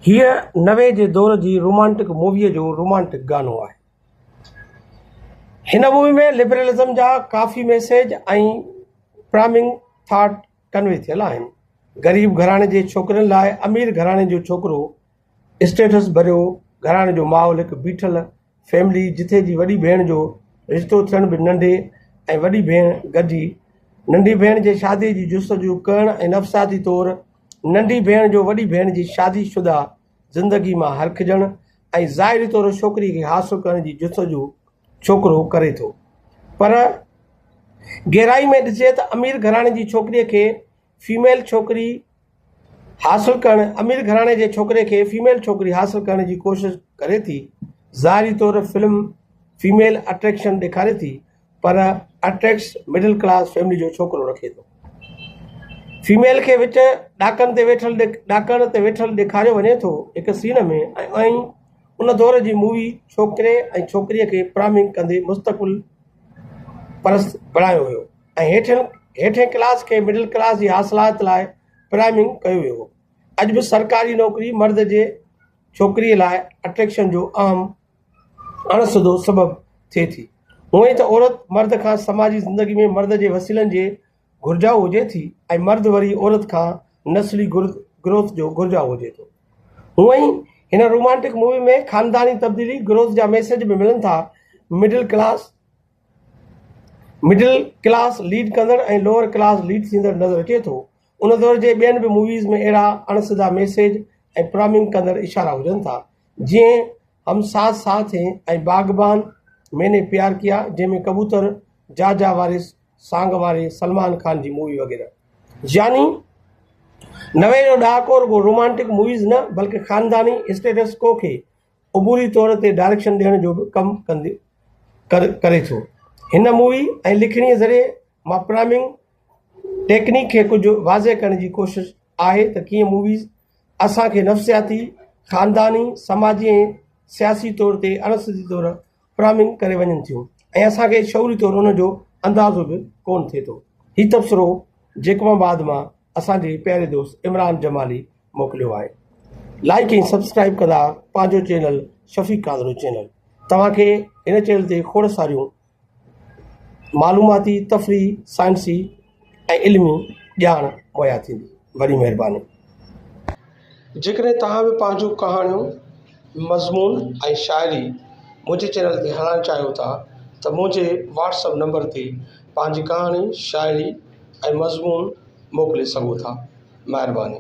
हीअ नवे जे दौर जी रोमांटिक मूवीअ जो रोमांटिक गानो आहे। हिन मूवी में लिबरलिज़म जा काफ़ी मैसेज ऐं प्राइमिंग थाट कन्वे थियल आहिनि। ग़रीब घराणे जे छोकिरनि लाइ अमीर घराणे जो छोकिरो स्टेटस भरियो घराणे जो माहौल, हिकु बीठल फैमिली जिथे जी वॾी भेण जो रिश्तो थियण बि नंढे ऐं वॾी भेण गॾिजी नंढी भेण जे शादी जी जुस्तजू करण ऐं नफ़्सियाती तौरु नंढी भेण जो वॾी भेण जी शादीशुदा ज़िंदगी मां हरखिजणु ऐं ज़ाहिरी तौरु छोकिरी खे हासिलु करण जी जुस्तजू छोकिरो करे थो। पर गहराई में ॾिसे त अमीर घराणे जी छोकिरीअ खे फीमेल छोकिरी हासिलु करणु अमीर घराणे जे छोकिरे खे फीमेल छोकिरी हासिलु करण जी कोशिशि करे थी। ज़ाहिरी तौरु फिल्म फीमेल अट्रैक्शन ॾेखारे थी, पर अट्रैक्ट्स मिडिल क्लास फैमिली जो छोकिरो रखे थो। फीमेल खे विच ॾाकण ते वेठल ॾेखारियो वञे थो हिकु सीन में, ऐं उन दौर जी मूवी छोकिरे ऐं छोकिरीअ खे प्राइमिंग कंदे मुस्तक़बिल परस्त बणायो वियो ऐं हेठें क्लास खे मिडिल क्लास जी हासिलात लाइ प्राइमिंग कयो वियो हो। अॼु बि सरकारी नौकरी मर्द जे छोकिरीअ लाइ अट्रैक्शन जो अणसिधो सबबु थिए थी। हूअं ई त औरत मर्द खां समाजी ज़िंदगी में मर्द जे वसीलनि जे घुर्जाऊ हुजे थी ऐं मर्द वरी औरत खां नस्ली ग्रोथ जो घुर्जाऊ हुजे थो। हूअं ई हिन रोमांटिक मूवी में ख़ानदानी तब्दीली ग्रोथ जा मैसेज बि मिलनि था। मिडिल क्लास लीड कंदड़ ऐं लोअर क्लास लीड थींदड़ नज़र अचे थो। उन दौर जे ॿियनि बि मूवीज़ में अहिड़ा अणसिधा मैसेज ऐं प्राइमिंग कंदड़ इशारा हुजनि था, जीअं हम साथ साथ हैं ऐं बाग़बान मैंने प्यार किया, जंहिंमें कबूतर जा वारिस सांग वारे सलमान खान जी मूवी वग़ैरह। यानी नवे जो ॾहाको रुगो रोमांटिक मूवीज़ न बल्कि ख़ानदानी स्टेटस को खे उबूरी तौर ते डायरेक्शन ॾियण जो बि कमु करे थो। हिन मूवी ऐं लिखणीअ ज़रिए मां प्राइमिंग टेक्निक खे कुझु वाज़े करण जी कोशिशि आहे त कीअं मूवीज़ असांखे नफ़्सियाती, ख़ानदानी, समाजी ऐं सियासी तौर ते अणसिधी तौरु प्राइमिंग करे वञनि थियूं ऐं असांखे शऊरी तौरु उन जो अंदाज़ो बि कोन थिए थो। हीउ तबसरो जेकमाबाद मां असांजे प्यारे दोस्त इमरान जमाली मोकिलियो आहे। लाइक ऐं सब्सक्राइब कंदा पंहिंजो चैनल शफ़ीक कादरो चैनल। तव्हांखे हिन चैनल ते खोड़ सारियूं मालूमाती, तफ़री, साइंसी ऐं इल्मी ॼाण मुहैया थींदी। वॾी महिरबानी। जेकॾहिं तव्हां बि पंहिंजो कहाणियूं, मज़मून ऐं शाइरी मुंहिंजे चैनल ते हलाइणु चाहियो था त मुंहिंजे व्हाट्सएप नंबर ते पंहिंजी कहाणी, शाइरी ऐं मज़मून मोकिले सघो था। महिरबानी।